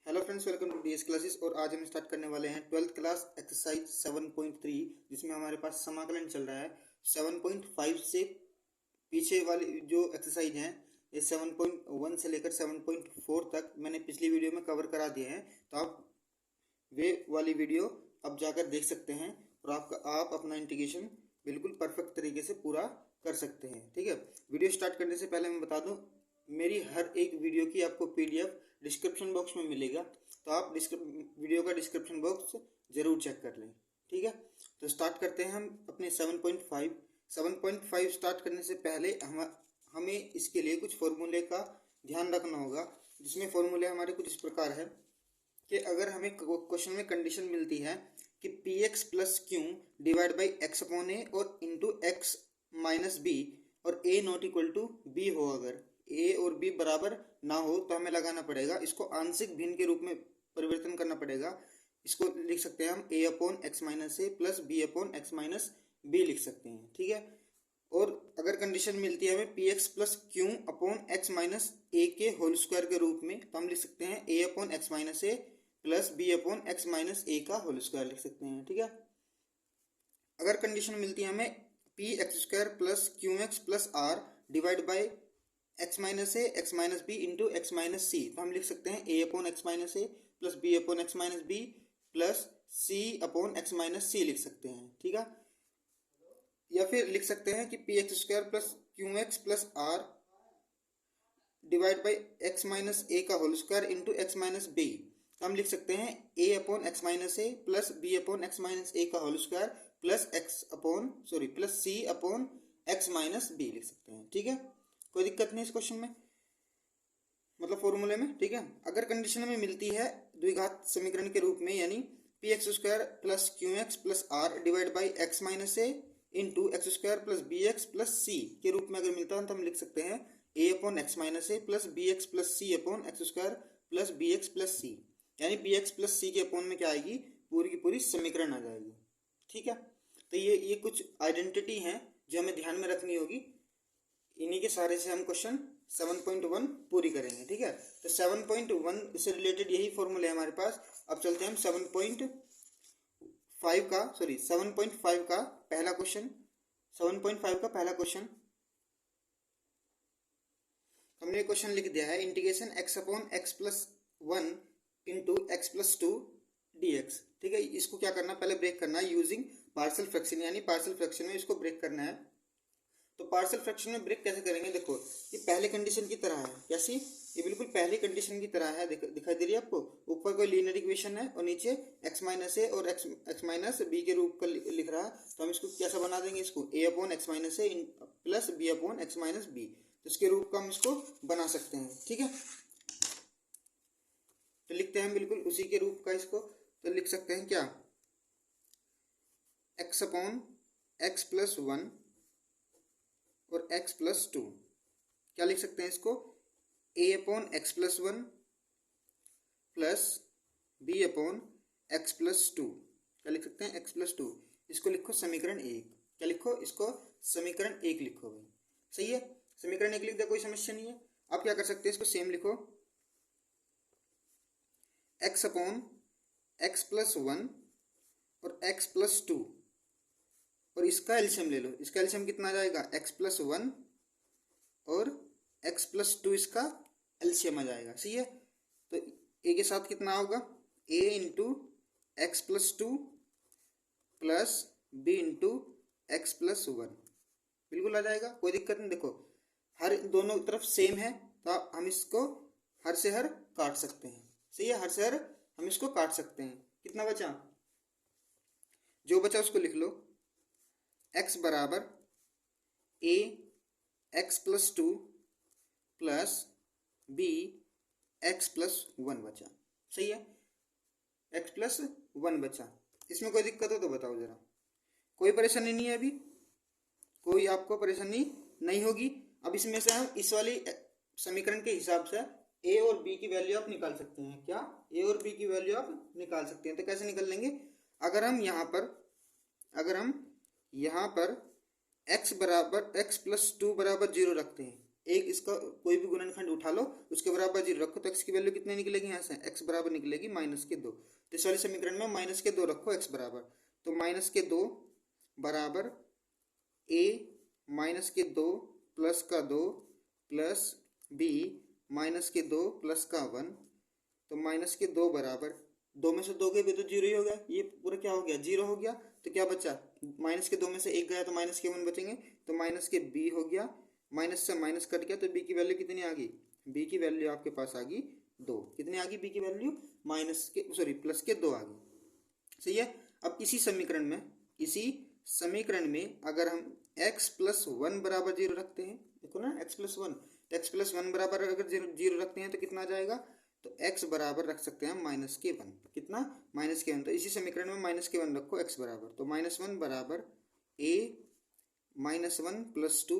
Hello friends, welcome to DS classes. और आज हम स्टार्ट करने वाले हैं 12th क्लास एक्सरसाइज 7.3, जिसमें हमारे पास समाकलन चल रहा है। 7.5 से पीछे वाली जो एक्सरसाइज हैं ये 7.1 से लेकर 7.4 तक मैंने पिछली वीडियो में कवर करा दिए हैं, तो आप वे वाली वीडियो अब जाकर देख सकते हैं और आप अपना इंटीग्रेशन बिल्कुल परफेक्ट तरीके से पूरा कर सकते हैं। ठीक है, वीडियो स्टार्ट करने से पहले मैं बता दूं, मेरी हर एक वीडियो की आपको पीडीएफ डिस्क्रिप्शन बॉक्स में मिलेगा, तो आप वीडियो का डिस्क्रिप्शन बॉक्स जरूर चेक कर लें। ठीक है, तो स्टार्ट करते हैं हम अपने 7.5 स्टार्ट करने से पहले हमें इसके लिए कुछ फॉर्मूले का ध्यान रखना होगा, जिसमें फॉर्मूले हमारे कुछ इस प्रकार है कि अगर हमें क्वेश्चन में कंडीशन मिलती है कि P X plus Q divide by X upon A और इंटू एक्स माइनस बी और A not equal to B हो, अगर ए और बी बराबर ना हो तो हमें लगाना पड़ेगा, इसको आंशिक भिन्न के रूप में परिवर्तन करना पड़ेगा। इसको लिख सकते हैं हम A upon X minus A plus B upon X minus B लिख सकते हैं। ठीक है, और अगर कंडीशन मिलती है हमें P X plus Q upon X minus A के होल स्क्वायर के रूप में, तो हम लिख सकते हैं A upon X minus A plus B upon X minus A का होल स्क्वायर लिख सकते हैं। ठीक है, अगर कंडीशन मिलती है हमें P X square plus Q X plus R divide by X minus A X minus B into X minus C, तो हम लिख सकते हैं A upon X minus A plus B upon X minus B plus C upon X minus C लिख सकते हैं। ठीक है, या फिर लिख सकते हैं कि P X square plus Q X plus R divide by X minus A का whole square into X minus B, हम लिख सकते हैं A upon X minus A plus B upon X minus A का whole square plus C upon X minus B लिख सकते हैं। ठीक है, कोई दिक्कत नहीं इस क्वेश्चन में, मतलब फॉर्मूले में। ठीक है, अगर कंडीशन में मिलती है द्विघात समीकरण के रूप में, यानी P X square plus Q X plus R divide by X minus A into X square plus B x plus C के रूप में अगर मिलता है तो हम लिख सकते हैं A upon X minus A plus B x plus C upon X square plus B x plus C, यानी बी एक्स प्लस सी के अपॉन में क्या आएगी, पूरी की पूरी समीकरण आ जाएगी। ठीक है, तो ये कुछ आइडेंटिटी हैं जो हमें ध्यान में रखनी होगी, इन्हीं के सारे से हम क्वेश्चन 7.1 पूरी करेंगे। ठीक है, तो 7.1 से रिलेटेड यही फॉर्मूले हमारे पास। अब चलते हैं हम 7.5 का पहला क्वेश्चन। 7.5 का पहला क्वेश्चन हमने क्वेश्चन लिख दिया है, integration x upon x plus 1 into X plus 2 dx। ठीक है, इसको क्या करना, पहले ब्रेक करना है यूजिंग पार्शियल फ्रैक्शन, यानी पार्शियल फ्रैक्शन में इसको ब्रेक करना है। तो पार्शियल फ्रैक्शन में ब्रेक कैसे करेंगे, देखो ये पहले कंडीशन की तरह है। कैसी, ये बिल्कुल पहली कंडीशन की तरह है, दिखाई दे रही है आपको। ऊपर कोई लीनियर इक्वेशन है और नीचे एक्स माइनस ए और एक्स माइनस बी के रूप का लिख रहा है, तो हम इसको कैसा बना देंगे, इसको A upon X minus A plus B upon X minus B, तो इसके रूप का हम इसको बना सकते हैं। ठीक है, तो लिखते हैं बिल्कुल उसी के रूप का इसको, तो लिख सकते हैं क्या, एक्स अपॉन एक्स प्लस 1 और एक्स प्लस 2, क्या लिख सकते हैं इसको, A upon x plus 1 plus B upon x plus 2, क्या लिख सकते हैं, एक्स प्लस 2। इसको लिखो समीकरण 1, क्या लिखो, इसको समीकरण 1 लिखो भाई। सही है, समीकरण 1 लिख दिया, कोई समस्या नहीं है। आप क्या कर सकते हैं, इसको सेम लिखो, एक्स अपॉन एक्स प्लस 1 और एक्स प्लस 2, और इसका एलसीएम ले लो। इसका एलसीएम कितना आ जाएगा, एक्स प्लस 1 और एक्स प्लस 2, इसका एलसीएम आ जाएगा। सही है, तो ए के साथ कितना होगा, A into X plus 2 plus B into X plus 1, बिल्कुल आ जाएगा, कोई दिक्कत नहीं। देखो हर दोनों तरफ सेम है, तो हम इसको हर से हर काट सकते हैं। सही है, हर से हर हम इसको काट सकते हैं। कितना बचा, जो बचा उसको लिख लो, x बराबर a x plus 2 plus B x plus 1 बचा। सही है, x प्लस 1 बचा। इसमें कोई दिक्कत हो तो बताओ जरा, कोई परेशानी नहीं है, अभी कोई आपको परेशानी नहीं होगी। अब इसमें से हम इस वाली समीकरण के हिसाब से a और b की वैल्यू आप निकाल सकते हैं। क्या, a और b की वैल्यू आप निकाल सकते हैं, तो कैसे निकाल लेंगे, अगर हम यहाँ पर x बराबर x प्लस 2 बराबर 0 रखते हैं, एक इसका कोई भी गुणनखंड उठा लो, उसके बराबर 0 रखो तो x की वैल्यू कितने निकलेगी, यहाँ से x बराबर निकलेगी -2। तो इस वाले समीकरण में -2 रखो x बराबर, तो -2 बराबर a -2 प्लस का 2 प्लस b -2 प्लस का 1। तो -2 बराबर 2 में से 2 गए तो 0 ही हो गया, ये पूरा क्या हो गया, 0 हो गया। तो क्या बचा, -2 में से 1 गया तो -1 बचेंगे, तो -b हो गया, माइनस से माइनस कट गया, तो b की वैल्यू कितनी आ गई, b की वैल्यू आपके पास आ गई 2। कितनी आ गई b की वैल्यू, प्लस के 2 आ गई। सही है। अब इसी समीकरण में अगर हम x प्लस 1 बराबर 0 रखते हैं, देखो ना x प्लस 1, तो x प्लस 1 बराबर अगर 0 रखते हैं तो कितना आ जाएगा, तो x बराबर रख सकते हैं -1। कितना, -1। तो इसी समीकरण में -1 रखो x बराबर, तो -1 बराबर a -1 plus 2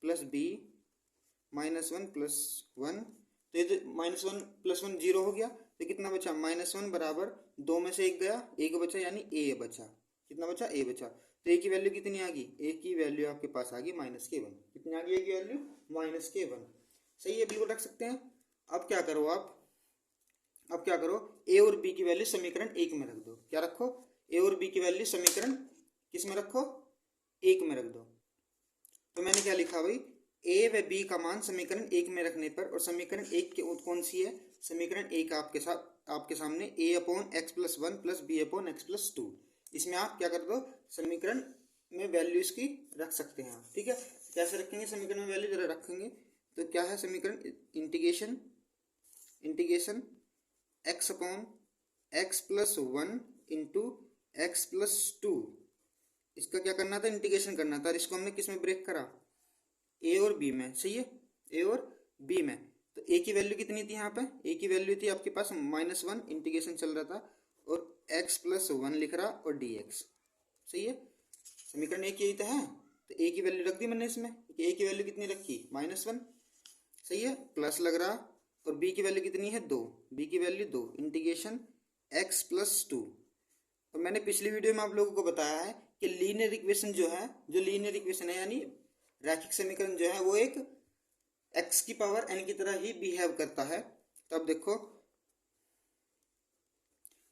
plus b -1 plus 1। तो ये तो -1 प्लस 1 0 हो गया, तो कितना बचा, -1 बराबर 2 में से 1 गया, 1 बचा यानी a बचा। कितना बचा, a बचा। तो a की वैल्यू कितनी आ गई, a की वैल्यू आपके पास आ गई -1। कितनी आ गई a की वैल्यू, -1। सही है, बिल्कुल रख सकते हैं। अब क्या करो a और b की वैल्यू समीकरण 1 में रख दो। क्या रखो, a और b की वैल्यू समीकरण किस में रखो, 1 में रख दो। तो मैंने क्या लिखा भाई, a व b का मान समीकरण 1 में रखने पर, और समीकरण 1 के कौन सी है, समीकरण 1 आपके सामने a upon x plus 1 plus B upon x plus 2। इसमें आप क्या कर दो, समीकरण में वैल्यू इसकी रख सकते हैं आप। ठीक है, कैसे रखेंगे समीकरण में वैल्यू, जरा रखेंगे तो क्या है समीकरण, integration x upon x plus 1 into X plus 2। इसका क्या करना था, इंटीग्रेशन करना था, और इसको हमने किस में ब्रेक करा, ए और बी में। सही है, ए और बी में। तो ए की वैल्यू कितनी थी, यहाँ पे ए की वैल्यू थी आपके पास -1, इंटीग्रेशन चल रहा था, और x प्लस 1 लिख रहा और dx। सही है, समीकरण एक यही तो है। तो ए की वैल्यू रख दी मैंने इसमें, ए की वैल्यू कितनी रखी, -1। सही है, प्लस लग रहा, और b की वैल्यू कितनी है 2, b की वैल्यू 2, इंटीग्रेशन x प्लस 2। तो मैंने पिछली वीडियो में आप लोगों को बताया है कि लीनियर इक्वेशन जो लीनियर इक्वेशन है, यानी रैखिक समीकरण जो है, वो एक x की पावर n की तरह ही बिहेव करता है। तो अब देखो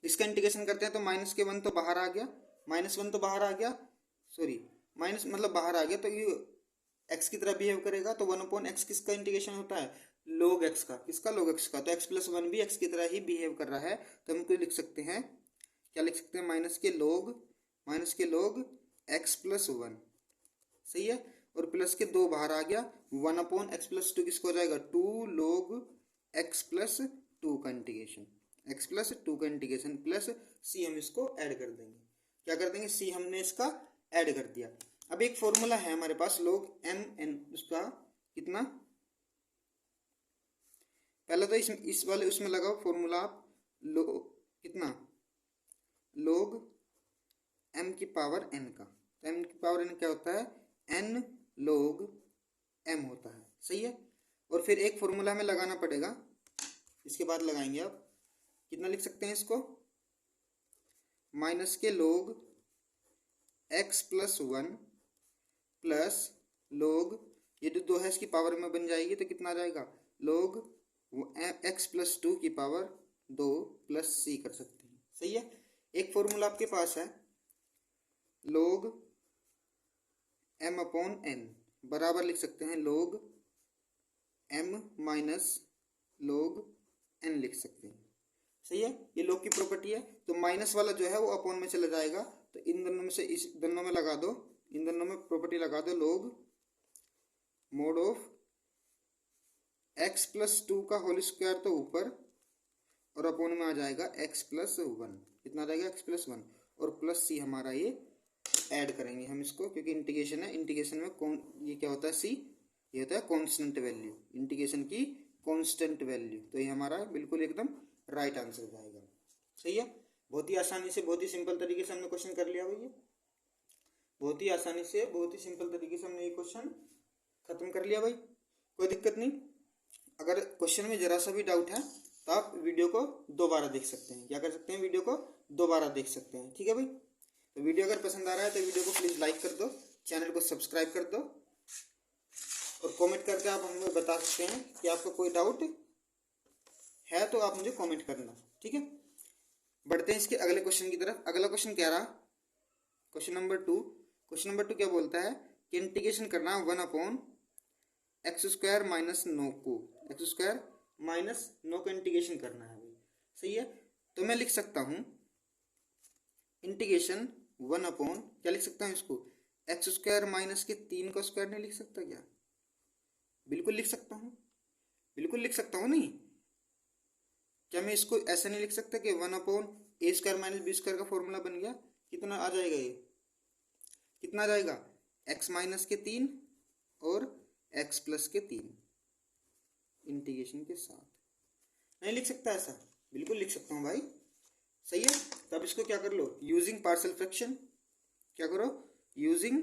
इसका इंटीग्रेशन करते हैं, तो -1 तो बाहर आ गया, -1 तो बाहर आ गया, सॉरी माइनस मतलब बाहर आ गया, तो ये x की तरह बिहेव करेगा। तो 1/x किसका इंटीग्रेशन होता है, log x का। किसका, log x का। तो x प्लस 1 भी x की तरह ही बिहेव कर रहा है। तो हम कोई लिख सकते हैं, क्या लिख सकते हैं, माइनस के log x प्लस 1। सही है, और प्लस के 2 बाहर आ गया, 1/x प्लस 2 किसको हो जाएगा, 2 log x प्लस 2 का इंटीग्रेशन, x प्लस 2 का इंटीग्रेशन, प्लस c हम इसको ऐड कर देंगे। क्या कर देंगे, c हमने इसका ऐड कर दिया। अब एक फॉर्मूला है हमारे पास log mn, उसका कितना, पहले तो इस वाले उसमें लगाओ फॉर्मूला आप, कितना, log m की पावर n का। तो m की पावर n क्या होता है, n log m होता है। सही है, और फिर एक फॉर्मूला हमें लगाना पड़ेगा, इसके बाद लगाएंगे। आप कितना लिख सकते हैं इसको, माइनस के log x plus 1 plus log, ये जो 2 है इसकी पावर में बन जाएगी, तो कितना आ जाएगा, log x प्लस 2 की पावर 2 प्लस c कर सकते हैं। सही है, एक फॉर्मूला आपके पास है log m अपॉन n बराबर लिख सकते हैं log m minus log n लिख सकते हैं। सही है, ये log की प्रॉपर्टी है। तो माइनस वाला जो है वो अपॉन में चला जाएगा, तो इन दोनों में से इस दोनों में लगा दो, इन दोनों में प्रॉपर्टी लगा दो, log mode of x plus 2 का होल स्क्वायर तो ऊपर, और अपॉन में आ जाएगा x प्लस 1। कितना आ जाएगा, x प्लस 1, और प्लस c हमारा ये ऐड करेंगे हम इसको, क्योंकि इंटीग्रेशन है, इंटीग्रेशन में कौन, ये क्या होता है c, ये होता है कांस्टेंट वैल्यू, इंटीग्रेशन की कांस्टेंट वैल्यू। तो ये हमारा बिल्कुल एकदम राइट आंसर जाएगा। सही है, बहुत ही आसानी से, बहुत ही सिंपल तरीके से हमने क्वेश्चन कर लिया भैया, बहुत ही आसानी से, बहुत ही सिंपल तरीके से हमने ये क्वेश्चन खत्म कर लिया भाई, कोई दिक्कत नहीं। अगर क्वेश्चन में जरा सा भी डाउट है तो आप वीडियो को दोबारा देख सकते हैं। क्या कर सकते हैं, वीडियो को दोबारा देख सकते हैं। ठीक है भाई, तो वीडियो अगर पसंद आ रहा है तो वीडियो को प्लीज़ लाइक कर दो, चैनल को सब्सक्राइब कर दो। और कमेंट करके आप हमें बता सकते हैं कि आपका कोई डाउट है तो आप मुझे कमेंट करना, ठीक है। बढ़ते हैं इसके अगले क्वेश्चन की तरफ। अगला क्वेश्चन क्या रहा, क्वेश्चन नंबर 2। क्वेश्चन नंबर 2 क्या बोलता है कि इंटीग्रेशन करना 1/x² माइनस नो को, x² माइनस नो का इंटीग्रेशन करना है भाई, सही है। तो मैं लिख सकता हूँ इंटीग्रेशन 1 अपॉन, क्या लिख सकता हूँ इसको, x² माइनस के 3 का स्क्वायर नहीं लिख सकता क्या? बिल्कुल लिख सकता हूँ, बिल्कुल लिख सकता हूँ। नहीं, क्या मैं इसको ऐसे नहीं लिख सकता कि 1/a² माइनस b² का फॉर्मूला बन गया? कितना आ जाएगा ये, कितना आ जाएगा, x माइनस के 3 और x प्लस के 3 इंटीग्रेशन के साथ। नहीं लिख सकता ऐसा? बिल्कुल लिख सकता हूँ भाई, सही है। तब इसको क्या कर लो, यूजिंग पार्शियल फ्रैक्शन, क्या करो, using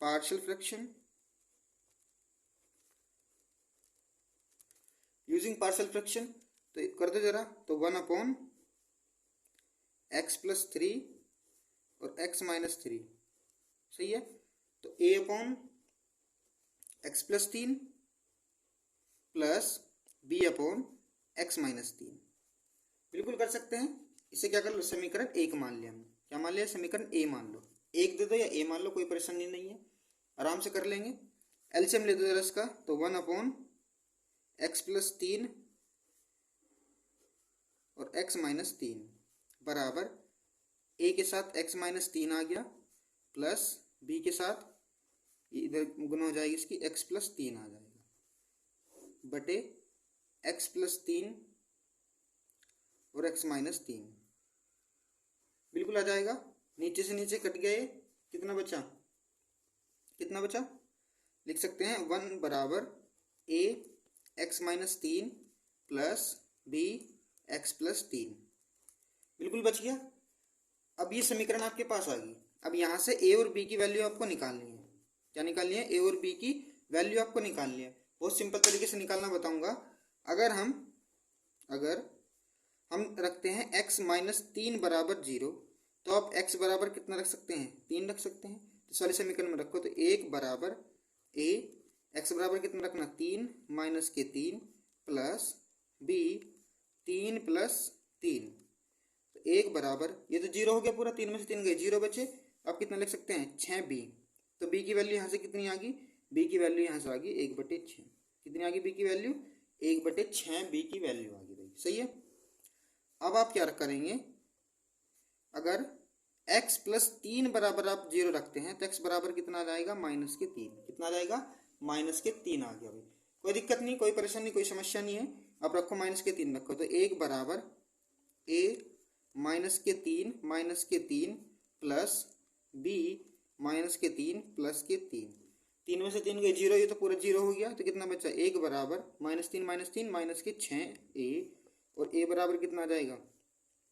partial fraction, using partial fraction तो कर दो जरा। तो 1/x+3 और x माइनस 3, सही है। तो a/x+3 प्लस b/x माइनस 3, बिल्कुल कर सकते हैं। इसे क्या कर लो, समीकरण 1 मान लिया हमने। क्या मान लिया, समीकरण a मान लो, 1 दे दो या a मान लो, कोई परेशानी नहीं है, आराम से कर लेंगे। एलसीएम ले दो जरा इसका, तो 1/x+3 और x माइनस 3 बराबर a के साथ x माइनस 3 आ गया, प्लस b के साथ इधर गुना हो जाएगी इसकी, x प्लस 3 आ जाएगा, बटे x प्लस 3 और x माइनस 3, बिल्कुल आ जाएगा। नीचे से नीचे कट गया, ये कितना बचा, कितना बचा, लिख सकते हैं 1 बराबर a x minus 3 plus b x plus 3, बिल्कुल बच गया। अब ये समीकरण आपके पास आ गई। अब यहाँ से a और b की वैल्यू आपको निकालनी है। क्या निकालनी है, a और b की वैल्यू आपको निकालनी है। बहुत सिंपल तरीके से निकालना बताऊंगा। अगर हम रखते हैं x माइनस 3 बराबर 0, तो आप x बराबर कितना रख सकते हैं, 3 रख सकते हैं। तो इस वाले समीकरण में रखो, तो 1 बराबर a, x बराबर कितना रखना, 3 माइनस के 3 प्लस b 3 प्लस 3, तो 1 बराबर, ये तो 0 हो गया पूरा, 3 में से 3 गए, 0 बचे। आप कितना लिख सकते हैं, 6b। तो b की वैल्यू यहाँ से कितनी आ गई, b की वैल्यू यहाँ से आ गई 1/6। कितनी आ गई b की वैल्यू, 1/6 b की वैल्यू आ गई भाई, सही है। अब आप क्या करेंगे, अगर x प्लस 3 बराबर आप 0 रखते हैं तो x बराबर कितना आ जाएगा, माइनस के 3, कितना आ जाएगा, माइनस के 3 आ गया भाई। कोई दिक्कत नहीं, कोई परेशानी नहीं, कोई समस्या नहीं है। आप रखो माइनस के 3 रखो, तो 1 बराबर a माइनस के 3 प्लस b माइनस के 3 प्लस के 3, 3 में से 3 गए 0, ये तो पूरा 0 हो गया। तो कितना बचा, 1 बराबर -3 माइनस के 6a, और a बराबर कितना आ जाएगा,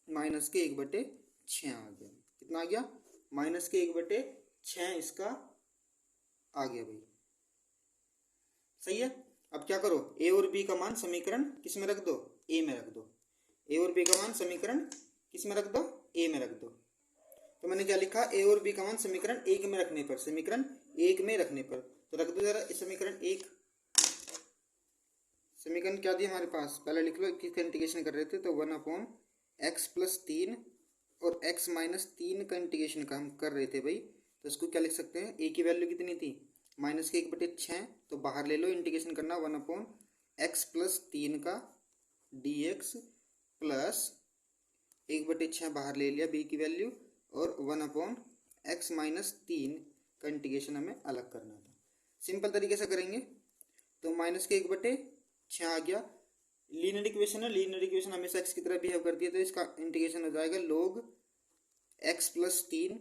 माइनस के 1/6 आ गया। कितना आ गया, माइनस के 1/6 इसका आ गया भाई, सही है। अब क्या करो, a और b का मान समीकरण किस में रख दो, a में रख दो। a और b का मान समीकरण किस में रख दो, a में रख दो। तो मैंने क्या लिखा, a और b का मान समीकरण 1 में रखने पर, समीकरण 1 में रखने पर, तो रख दो जरा समीकरण 1। समीकरण क्या दिया हमारे पास, पहले लिख लो, किसका इंटीग्रेशन कर रहे थे, तो 1/x+3 और x माइनस 3 का इंटीग्रेशन का हम कर रहे थे भाई। तो इसको क्या लिख सकते हैं, a की वैल्यू कितनी थी, माइनस के 1/6, तो बाहर ले लो, इंटीग्रेशन करना 1/x+3 का dx प्लस 1/6 बाहर ले लिया b की वैल्यू, और 1/x माइनस 3 का इंटीग्रेशन हमें अलग करना था। सिंपल तरीके से करेंगे, तो माइनस के 1/6 आ गया। लीनियर इक्वेशन है, लीनियर इक्वेशन हमेशा x की तरह बिहेव करती है, तो इसका इंटीग्रेशन हो जाएगा log x+3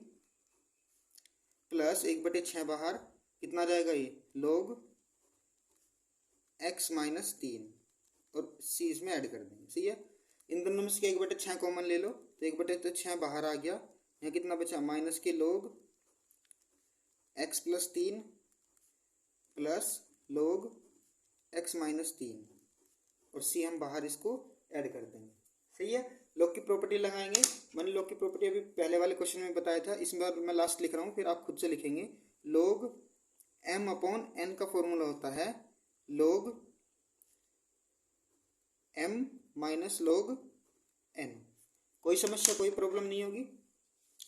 प्लस 1/6 बाहर, कितना जाएगा ये, log x माइनस 3, और c इसमें ऐड कर देंगे, सही है। इन दोनों में से 1/6 कॉमन ले लो, तो 1/6 बाहर आ गया। यहाँ कितना बचा, माइनस के log x+3 plus log x minus 3, और c हम बाहर इसको ऐड कर देंगे, सही है। लॉग की प्रॉपर्टी लगाएंगे। मैंने लॉग की प्रॉपर्टी अभी पहले वाले क्वेश्चन में बताया था, इसमें मैं लास्ट लिख रहा हूँ, फिर आप खुद से लिखेंगे। log m अपॉन n का फॉर्मूला होता है log m minus log n। कोई समस्या कोई प्रॉब्लम नहीं होगी,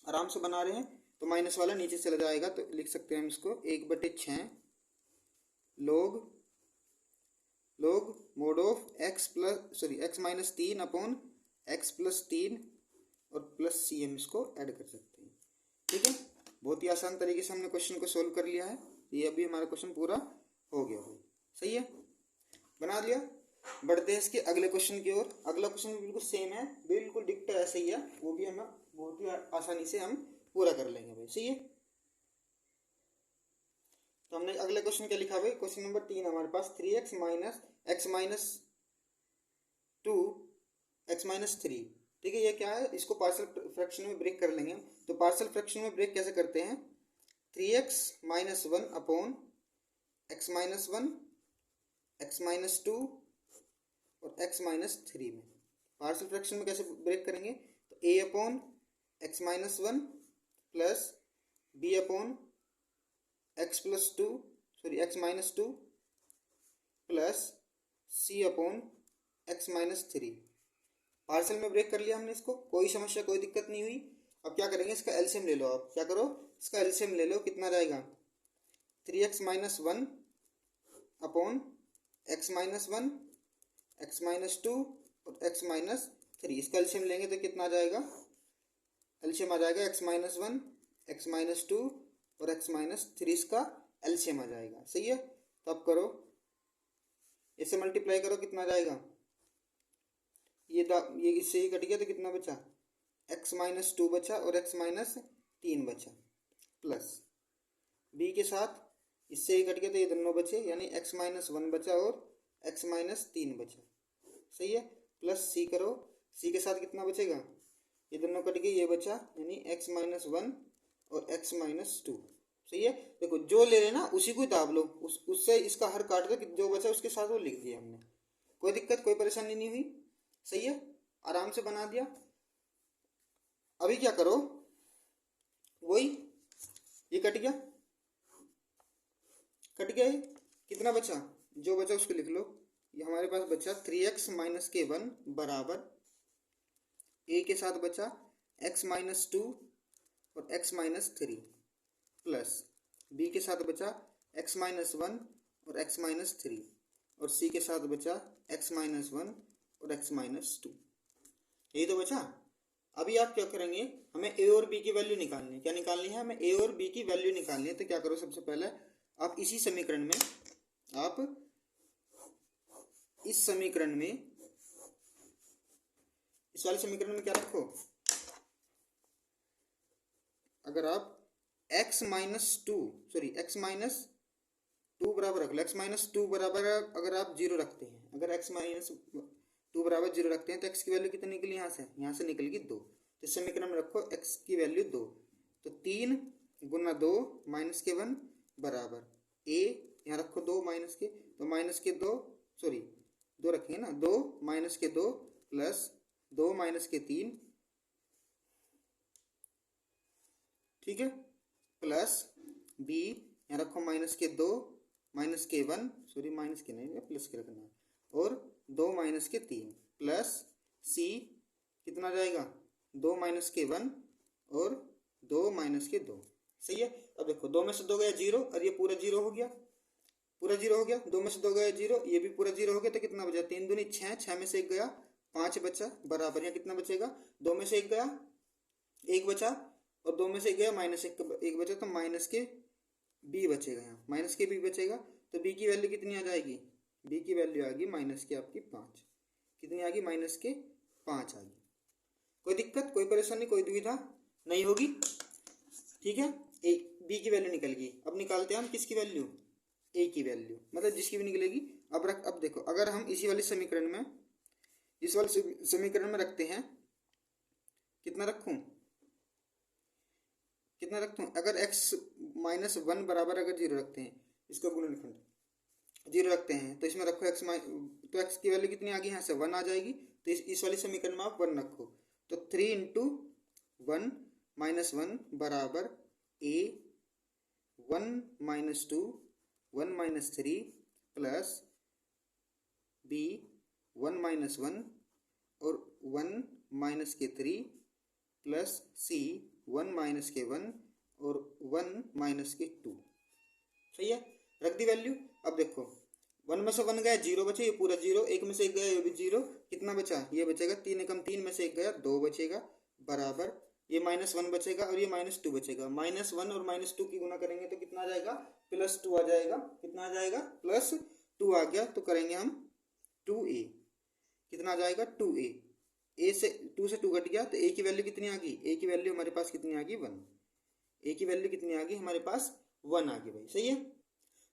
आराम से बना रहे हैं। तो माइनस वाला नीचे चला जाएगा, तो लिख सकते हैं हम इसको 1/6 log mode of x minus 3 upon x plus 3 और प्लस सी हम इसको ऐड कर सकते हैं। ठीक है, बहुत ही आसान तरीके से हमने क्वेश्चन को सोल्व कर लिया है। ये अभी हमारा क्वेश्चन पूरा हो गया हो। सही है, बना लिया। बढ़ते हैं इसके अगले क्वेश्चन की ओर। अगला क्वेश्चन बिल्कुल सेम है, बिल्कुल डिक्टो ऐसे ही है, वो भी हमें बहुत ही आसानी से हम पूरा कर लेंगे भाई। सही है, तो हमने अगले क्वेश्चन क्या लिखा भाई, क्वेश्चन नंबर 3 हमारे पास 3x minus x minus 2 x minus 3। ठीक है, ये क्या है, इसको पार्शियल फ्रैक्शन में ब्रेक कर लेंगे। तो पार्शियल फ्रैक्शन में ब्रेक कैसे करते हैं, 3x minus 1 upon x minus 1 x minus 2 और x माइनस 3 में पार्शियल फ्रैक्शन में कैसे ब्रेक करेंगे, तो a upon x minus 1 plus b upon x minus 2 plus c upon x minus 3। Partial में ब्रेक कर लिया हमने इसको, कोई समस्या कोई दिक्कत नहीं हुई। अब क्या करेंगे, इसका एलसीएम ले लो। आप क्या करो, इसका एलसीएम ले लो, कितना जाएगा 3x minus 1 upon x minus 1 x minus 2 और x माइनस 3। इसका एलसीएम लेंगे तो कितना आ जाएगा, एलसीएम आ जाएगा x माइनस 1 x माइनस 2 और x माइनस 3, इसका एलसीएम आ जाएगा। सही है, तो अब करो, इसे मल्टीप्लाई करो, कितना जाएगा, ये इससे ही कट गया तो कितना बचा, x माइनस 2 बचा और x माइनस 3 बचा, प्लस b के साथ इससे ही कट गया तो ये दोनों बचे, यानी x माइनस 1 बचा और x माइनस 3 बचा। सही है, प्लस c करो, c के साथ कितना बचेगा, ये दोनों कट गए, ये बचा, यानी x माइनस 1 और x माइनस 2। सही है, देखो जो ले लेना उसी को दाब लो, उससे इसका हर काट दो, जो बचा उसके साथ वो लिख दिया हमने, कोई दिक्कत कोई परेशानी नहीं हुई। सही है, आराम से बना दिया। अभी क्या करो, वही ये कट गया ये कितना बचा, जो बचा उसको लिख लो। ये हमारे पास बचा 3x माइनस के 1 बराबर a के साथ बचा x माइनस 2 और x माइनस 3 प्लस b के साथ बचा x माइनस 1 और x माइनस 3 और c के साथ बचा x माइनस 1 और x माइनस 2। यही तो बचा। अभी आप क्या करेंगे, हमें a और b की वैल्यू निकालनी है। क्या निकालनी है, हमें a और b की वैल्यू निकालनी है। तो क्या करो, सबसे पहले आप इसी समीकरण में, आप इस समीकरण में, इस वाले समीकरण में क्या रखो, अगर आप x माइनस 2 बराबर रख लो, x माइनस 2 बराबर अगर आप 0 रखते हैं, अगर x माइनस 2 बराबर 0 रखते हैं तो x की वैल्यू कितनी निकली, यहाँ से निकलेगी 2। तो इस समीकरण में रखो x की वैल्यू 2, तो 3 गुना 2 माइनस के 1 बराबर a, यहाँ रखो 2 माइनस के, तो माइनस के 2 2 रखेंगे ना, 2 माइनस के 2 प्लस 2 माइनस के 3, ठीक है, प्लस b, यहाँ रखो माइनस के 2 माइनस के 1, माइनस के नहीं प्लस के रखना, और 2 माइनस के 3 प्लस c कितना जाएगा, 2 माइनस के 1 और 2 माइनस के 2। सही है, अब देखो 2 में से 2 गया 0 और ये पूरा 0 हो गया, 2 में से 2 गया 0, ये भी पूरा 0 हो गया, तो कितना बचा, 3 दूनी 6, 6 में से 1 गया 5 बचा बराबर, यहाँ कितना बचेगा, 2 में से 1 गया 1 बचा और 2 में से 1 गया माइनस 1 बचा, तो माइनस के b बचेगा, यहाँ माइनस के b बचेगा। तो b की वैल्यू कितनी आ जाएगी, b की वैल्यू आ गई माइनस के आपकी 5, कितनी आ गई, माइनस के 5 आ गई। कोई दिक्कत कोई परेशानी कोई दुविधा नहीं होगी। ठीक है, b की वैल्यू निकल गई। अब निकालते हैं हम किसकी वैल्यू, a की वैल्यू, मतलब जिसकी भी निकलेगी। अब देखो, अगर हम इसी वाले समीकरण में, इस वाले समीकरण में रखते हैं, कितना रखूं, अगर x माइनस 1 बराबर अगर 0 रखते हैं, इसको गुणनखंड 0 रखते हैं, तो इसमें रखो तो x की वैल्यू कितनी आ गई, यहाँ से 1 आ जाएगी। तो इस वाले समीकरण में आप 1 रखो, तो 3 इंटू 1 माइनस 1 बराबर a 1 माइनस 2 1 - 3 प्लस बी 1 - 1 और 1 - 3 प्लस सी 1 - 1 और 1 - 2। सही है, रख दी वैल्यू। अब देखो 1 में से 1 गया 0 बचे, ये पूरा 0, 1 में से 1 गया ये भी 0, कितना बचा, ये बचेगा 3 एकम 3 में से 1 गया 2 बचेगा, बराबर ये -1 बचेगा और ये -2 बचेगा। -1 और -2 की गुना करेंगे तो कितना आ जाएगा, +2 आ जाएगा। कितना आ जाएगा, +2 आ गया। तो करेंगे हम 2a, कितना आ जाएगा 2a। ए से 2 से 2 घट गया तो ए की वैल्यू कितनी आ गई, ए की वैल्यू हमारे पास कितनी आ गई 1। ए की वैल्यू कितनी आ गई हमारे पास 1 आ गई भाई। सही है,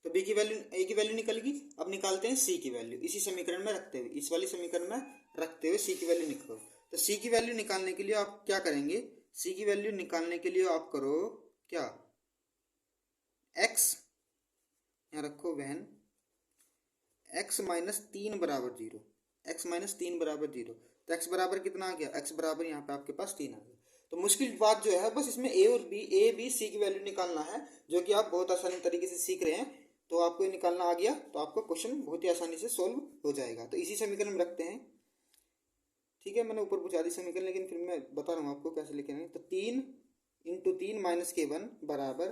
तो बी की वैल्यू, ए की वैल्यू निकल गई। अब निकालते हैं सी की वैल्यू, इसी समीकरण में रखते हुए, इस वाली समीकरण में रखते हुए सी की वैल्यू निकालो। तो सी की वैल्यू निकालने के लिए आप क्या करेंगे, सी की वैल्यू निकालने के लिए आप करो क्या, एक्स यहाँ रखो वैन x-3 बराबर 0, x-3 बराबर 0। तो x बराबर कितना आ गया, x बराबर यहाँ पे आपके पास 3 आ गया। तो मुश्किल बात जो है बस इसमें ए बी सी की वैल्यू निकालना है, जो कि आप बहुत आसानी तरीके से सीख रहे हैं। तो आपको ये निकालना आ गया तो आपका क्वेश्चन बहुत ही आसानी से सोल्व हो जाएगा। तो इसी समीकरण में रखते हैं। ठीक है, मैंने ऊपर पूछा दी समीकरण, लेकिन फिर मैं बता रहा हूँ आपको कैसे लिखेंगे। तो 3 × 3 - k1 बराबर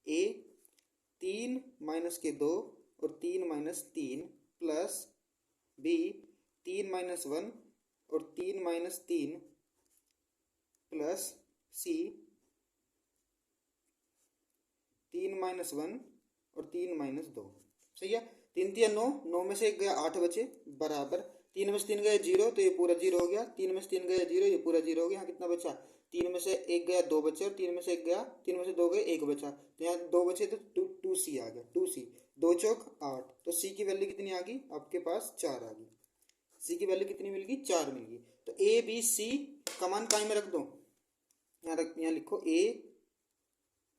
a 3 - k2 और 3 - 3 प्लस बी 3 - 1 और 3 - 3 प्लस सी 3 - 1 और 3 - 2। सही है, 3 3 9, 9 में से 1 गया 8 बचे, बराबर 3 में से 3 गया 0 तो ये पूरा 0 हो गया, 3 में से 3 गया 0 ये पूरा 0 हो गया। यहाँ कितना बचा, 3 में से 1 गया 2 बचे और 3 में से 1 गया, 3 में से 2 गए 1 बचा। तो यहाँ 2 बचे तो 2c आ गया, 2c 2 चौक 8। तो सी की वैल्यू कितनी आ गई आपके पास 4 आ गई। सी की वैल्यू कितनी मिल गई, 4 मिल गई। तो ए बी सी का मान काय में रख दो, यहाँ लिखो ए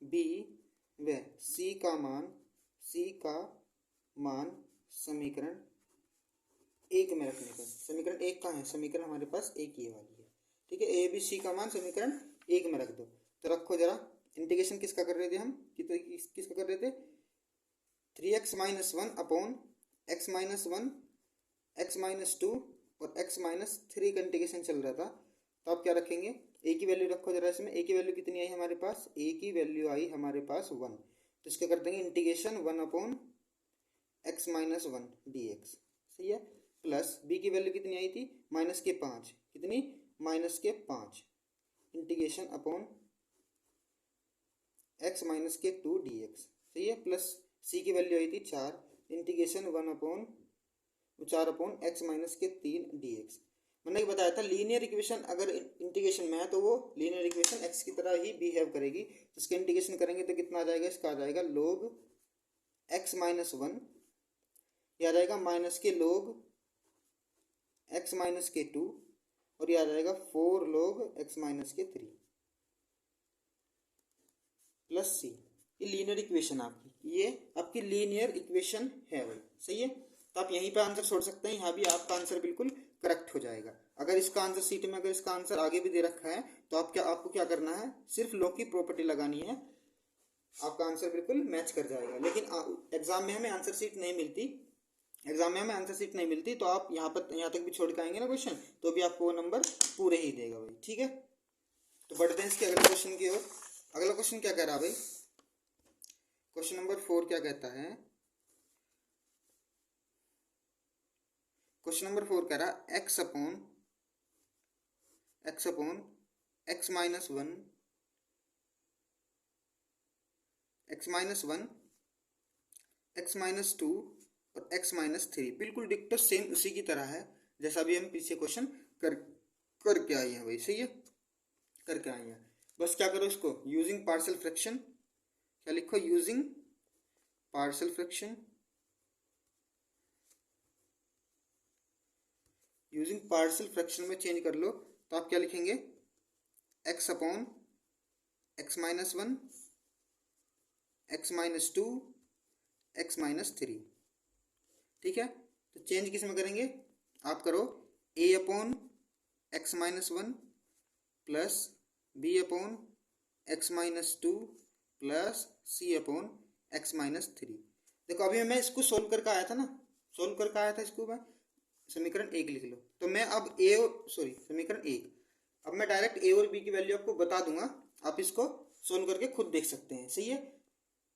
बी व सी का मान समीकरण 1 में रखने का। समीकरण 1 कहाँ है, समीकरण हमारे पास एक ये वाली है। ठीक है, ए बी सी का मान समीकरण 1 में रख दो। तो रखो जरा, इंटीग्रेशन किसका कर रहे थे हम, किसका कर रहे थे, 3x - 1 अपॉन x - 1 x - 2 और x - 3 का इंटीग्रेशन चल रहा था। तो आप क्या रखेंगे, a की वैल्यू रखो जरा इसमें। a की वैल्यू कितनी आई हमारे पास, a की वैल्यू आई हमारे पास 1। तो इसका कर देंगे इंटीग्रेशन 1 अपॉन x - 1 dx। सही है, प्लस b की वैल्यू कितनी आई थी, -5, कितनी -5 इंटीग्रेशन अपॉन x - 2 dx। सही है, प्लस c की वैल्यू आई थी 4, इंटीग्रेशन 4 अपॉन x - 3 dx। मैंने बताया था लीनियर इक्वेशन अगर इंटीग्रेशन में है तो वो लीनियर इक्वेशन x की तरह ही बिहेव करेगी। तो इसका इंटीग्रेशन करेंगे तो कितना आ जाएगा, इसका आ जाएगा log x - 1, यह आ जाएगा माइनस के log x - 2 और यह आ जाएगा 4 log x - 3 प्लस सी। ये लीनियर इक्वेशन आपकी, ये आपकी लीनियर इक्वेशन है भाई। सही है, तो आप यहीं पे आंसर छोड़ सकते हैं, यहाँ भी आपका आंसर बिल्कुल करेक्ट हो जाएगा। अगर इसका आंसर सीट में, अगर इसका आंसर आगे भी दे रखा है तो आपको क्या करना है, सिर्फ लॉग की प्रॉपर्टी लगानी है, आपका आंसर बिल्कुल मैच कर जाएगा। लेकिन एग्जाम में हमें आंसर सीट नहीं मिलती, तो आप यहाँ तक भी छोड़ के आएंगे ना क्वेश्चन, तो भी आपको वो नंबर पूरे ही देगा भाई। ठीक है, तो बढ़ते हैं इसके अगले क्वेश्चन की ओर। अगला क्वेश्चन क्या कह रहा है भाई, क्वेश्चन नंबर 4 क्या कहता है, क्वेश्चन नंबर 4 कह रहा है x upon x - 1 x - 1 x - 2 और x - 3 बिल्कुल डिक्टो सेम उसी की तरह है जैसा भी हम पीछे क्वेश्चन करके आए हैं भाई। सही है, करके आए हैं। बस क्या करो, इसको यूजिंग पार्शियल फ्रैक्शन, क्या लिखो, using partial fraction, using partial fraction में चेंज कर लो। तो आप क्या लिखेंगे, x upon x - 1 x - 2 x - 3। ठीक है, तो चेंज किस में करेंगे, आप करो a upon x - 1 plus b upon x - 2 plus c upon x - 3। देखो अभी मैं इसको सोल्व करके आया था ना, सोल्व करके आया था इसको मैं, समीकरण एक लिख लो। तो मैं अब ए और सॉरी समीकरण एक, अब मैं डायरेक्ट ए और बी की वैल्यू आपको बता दूंगा, आप इसको सोल्व करके खुद देख सकते हैं, सही है।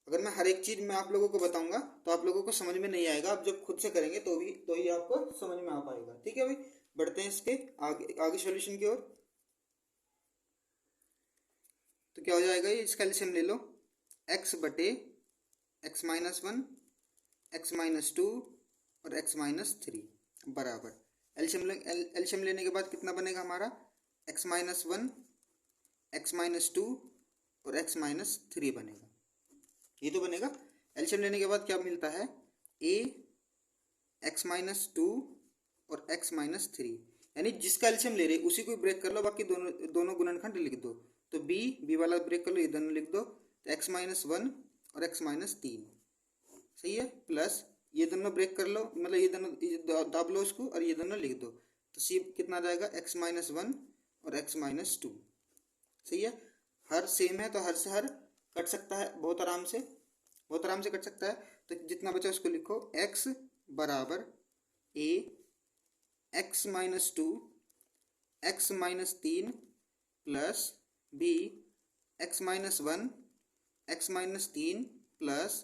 अगर मैं हर एक चीज मैं आप लोगों को बताऊंगा तो आप लोगों को समझ में नहीं आएगा, आप जब खुद से करेंगे तो ही आपको समझ में आ पाएगा, ठीक है भाई। बढ़ते हैं इसके आगे आगे सॉल्यूशन की ओर। तो क्या हो जाएगा, ये इसका एलसीएम ले लो, एक्स बटे x minus one, X minus to और एक्स माइनस थ्री बराबर एलसीएम लेने के बाद कितना बनेगा हमारा, x minus one, X minus to और एक्स माइनस थ्री बनेगा, ये तो बनेगा। एलसीएम लेने के बाद क्या मिलता है, ए एक्स माइनस टू और एक्स माइनस थ्री, यानी जिसका एलसीएम ले रहे उसी को ब्रेक कर लो, बाकी दोनों दोनों गुणनखंड लिख दो। तो बी वाला ब्रेक कर लो, ये दोनों लिख दो, तो एक्स माइनस वन और एक्स माइनस तीन, सही है, प्लस ये दोनों ब्रेक कर लो, मतलब ये दोनों दाब लो उसको और ये दोनों लिख दो। तो सी कितना जाएगा, एक्स माइनस वन और एक्स माइनस टू, सही है। हर सेम है तो हर से हर कट सकता है बहुत आराम से, बहुत आराम से कट सकता है। तो जितना बचा उसको लिखो, x बराबर a X minus two, X minus तीन plus B X minus one, X minus तीन प्लस